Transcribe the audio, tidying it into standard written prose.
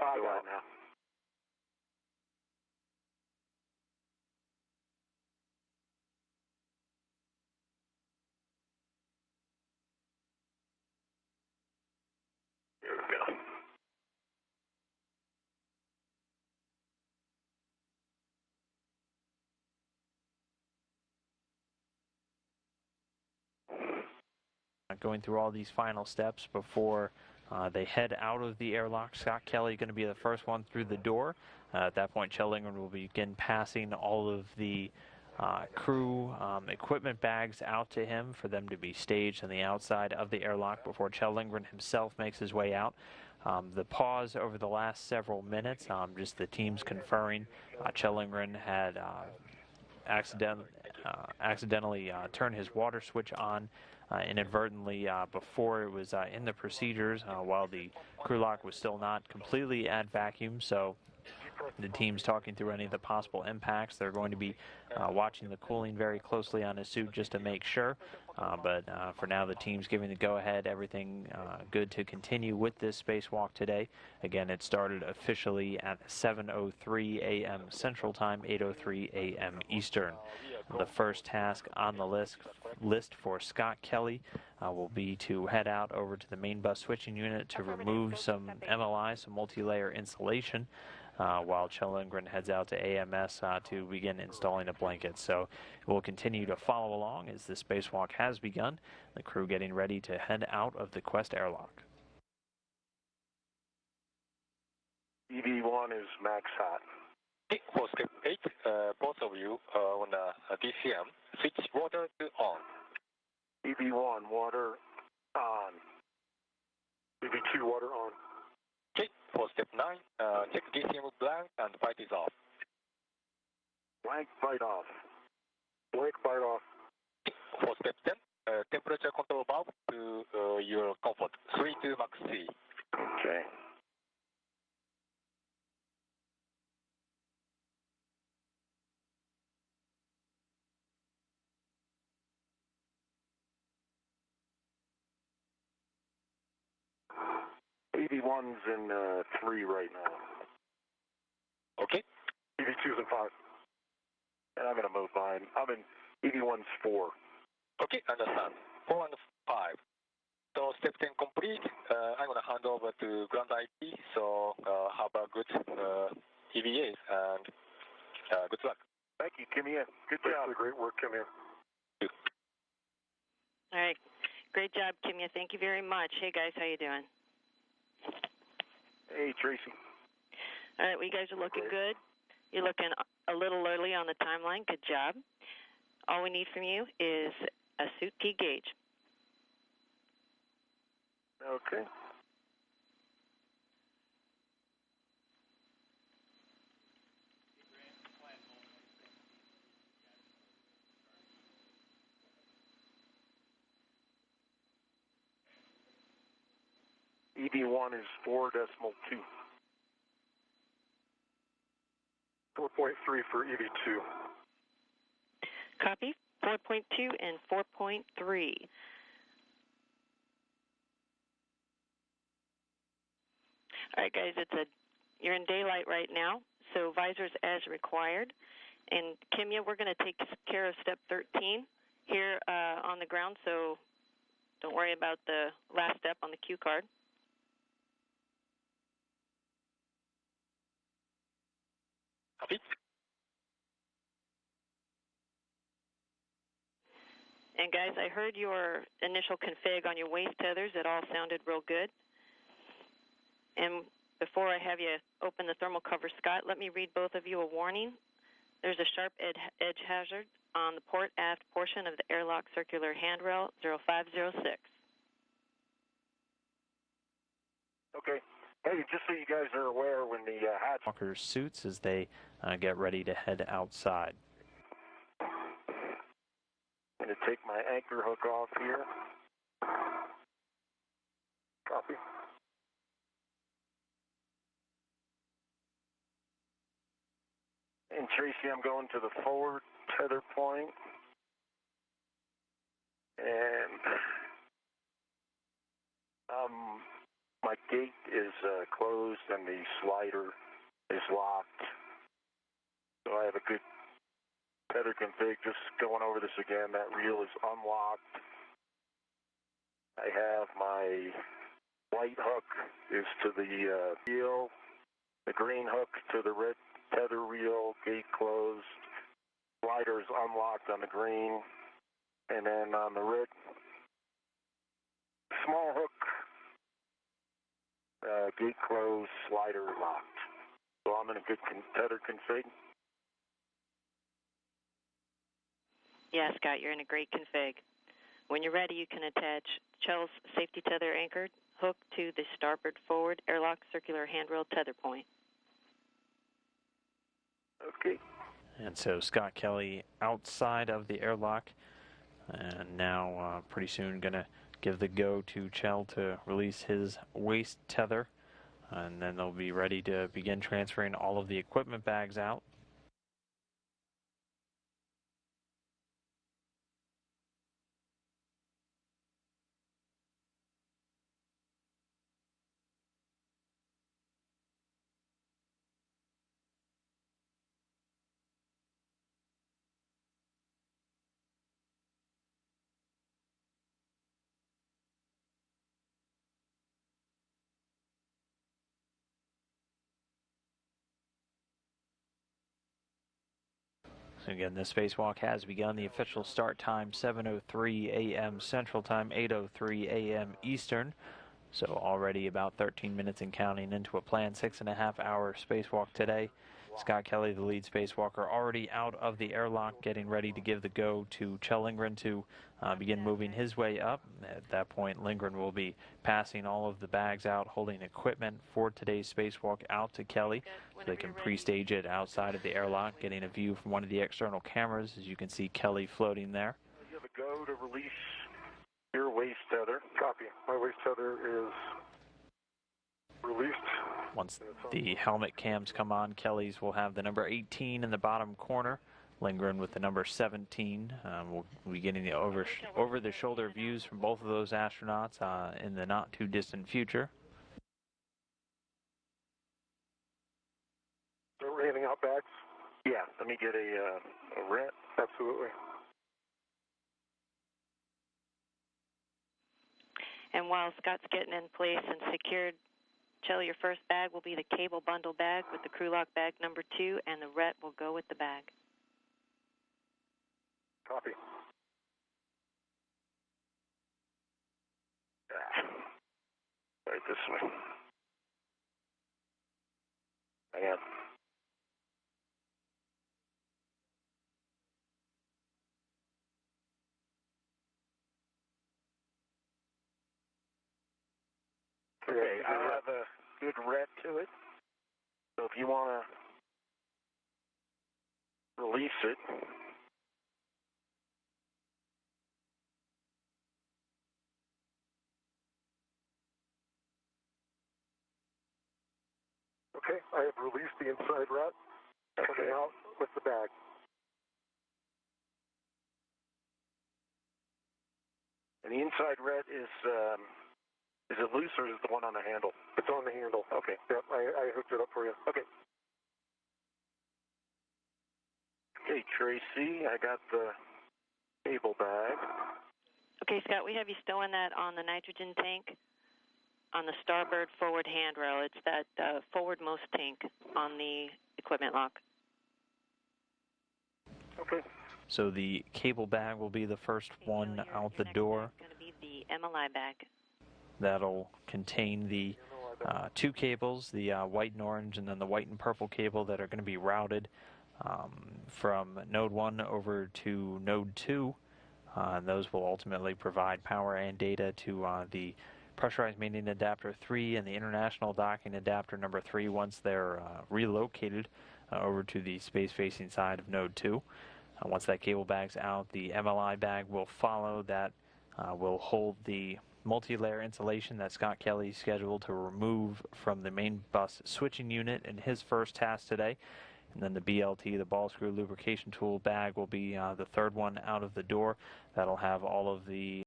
5 out now. Here we go. Going through all these final steps before they head out of the airlock. Scott Kelly going to be the first one through the door. At that point, Kjell Lindgren will begin passing all of the crew equipment bags out to him for them to be staged on the outside of the airlock before Kjell Lindgren himself makes his way out. The pause over the last several minutes, just the teams conferring. Kjell Lindgren had accidentally turned his water switch on inadvertently before it was in the procedures while the crew lock was still not completely at vacuum. So the team's talking through any of the possible impacts. They're going to be watching the cooling very closely on his suit just to make sure. But for now, the team's giving the go-ahead. Everything good to continue with this spacewalk today. Again, it started officially at 7:03 a.m. Central Time, 8:03 a.m. Eastern. The first task on the list for Scott Kelly will be to head out over to the main bus switching unit to remove some MLI, some multi-layer insulation, while Kjell Lindgren heads out to AMS to begin installing the blankets. So we'll continue to follow along as the spacewalk has begun, the crew getting ready to head out of the Quest airlock. EV1 is max hot. For step 8, both of you on DCM, switch water to on. EV1, water on. EV2, water on. Okay, for step 9, check DCM blank and fight is off. Blank, fight off. Blank, fight off. For step 10, temperature control valve to your comfort, 32 max C. Okay. EV1's in 3 right now. Okay. EV2's in 5. And I'm going to move mine. I'm in EV1's 4. Okay, understand. 4 and 5. So step 10 complete. I'm going to hand over to Grand IT. So have a good EVAs and good luck. Thank you, Kimia. Good job. Great work, Kimia. All right. Great job, Kimia. Thank you very much. Hey, guys. How you doing? Hey, Tracy. All right. Well, you guys are looking good. You're looking a little early on the timeline. Good job. All we need from you is a suit key gauge. Okay. EV1 is 4.2. 4.3 for EV2. Copy. 4.2 and 4.3. All right, guys, you're in daylight right now, so visors as required. And Kimia, we're going to take care of step 13 here on the ground, so don't worry about the last step on the cue card. Copy. And guys, I heard your initial config on your waist tethers. It all sounded real good. And before I have you open the thermal cover, Scott, let me read both of you a warning. There's a sharp edge hazard on the port aft portion of the airlock circular handrail 0506. Okay. Hey, just so you guys are aware, when the hatch... Walker suits as they get ready to head outside. I'm going to take my anchor hook off here. Copy. And Tracy, I'm going to the forward tether point. And I'm My gate is closed and the slider is locked. So I have a good tether config. Just going over this again, that reel is unlocked. I have my white hook is to the reel, the green hook to the red tether reel, gate closed, slider is unlocked on the green, and then on the red, small hook, gate closed, slider locked. So I'm in a good tether config. Yeah, Scott, you're in a great config. When you're ready, you can attach Chell's safety tether anchored hook to the starboard forward airlock circular handrail tether point. Okay. And so Scott Kelly outside of the airlock, and now pretty soon going to give the go to Chell to release his waist tether, and then they'll be ready to begin transferring all of the equipment bags out. So again, the spacewalk has begun. The official start time, 7:03 a.m. Central Time, 8:03 a.m. Eastern. So already about 13 minutes and counting into a planned 6.5-hour spacewalk today. Scott Kelly, the lead spacewalker, already out of the airlock, getting ready to give the go to Kjell Lindgren to begin moving his way up. At that point, Lindgren will be passing all of the bags out, holding equipment for today's spacewalk out to Kelly, so they can pre-stage it outside of the airlock, getting a view from one of the external cameras. As you can see Kelly floating there. You have a go to release your waist tether. Copy. My waist tether is released. Once the helmet cams come on, Kelly's will have the number 18 in the bottom corner. Lindgren with the number 17. We'll be getting the over-the-shoulder views from both of those astronauts in the not-too-distant future. So we're handing out bags? Yeah, let me get a rent. Absolutely. And while Scott's getting in place and secured, Chell, your first bag will be the cable bundle bag with the crew lock bag number 2, and the RET will go with the bag. Copy. Right this way. Hang on. Okay, I have a good red to it. So if you want to release it. Okay, I have released the inside rat, coming out with the bag. And the inside rat is it loose or is it the one on the handle? It's on the handle. Okay. Yep, I hooked it up for you. Okay. Okay, Tracy, I got the cable bag. Okay, Scott, we have you stowing that on the nitrogen tank on the starboard forward handrail. It's that forwardmost tank on the equipment lock. Okay. So the cable bag will be the first one out the door. It's going to be the MLI bag. That'll contain the 2 cables, the white and orange, and then the white and purple cable that are going to be routed from Node 1 over to Node 2. And those will ultimately provide power and data to the pressurized mating adapter 3 and the international docking adapter number 3 once they're relocated over to the space-facing side of Node 2. Once that cable bag's out, the MLI bag will follow. That will hold the multi-layer insulation that Scott Kelly is scheduled to remove from the main bus switching unit in his first task today. And then the BLT, the ball screw lubrication tool bag, will be the third one out of the door. That'll have all of the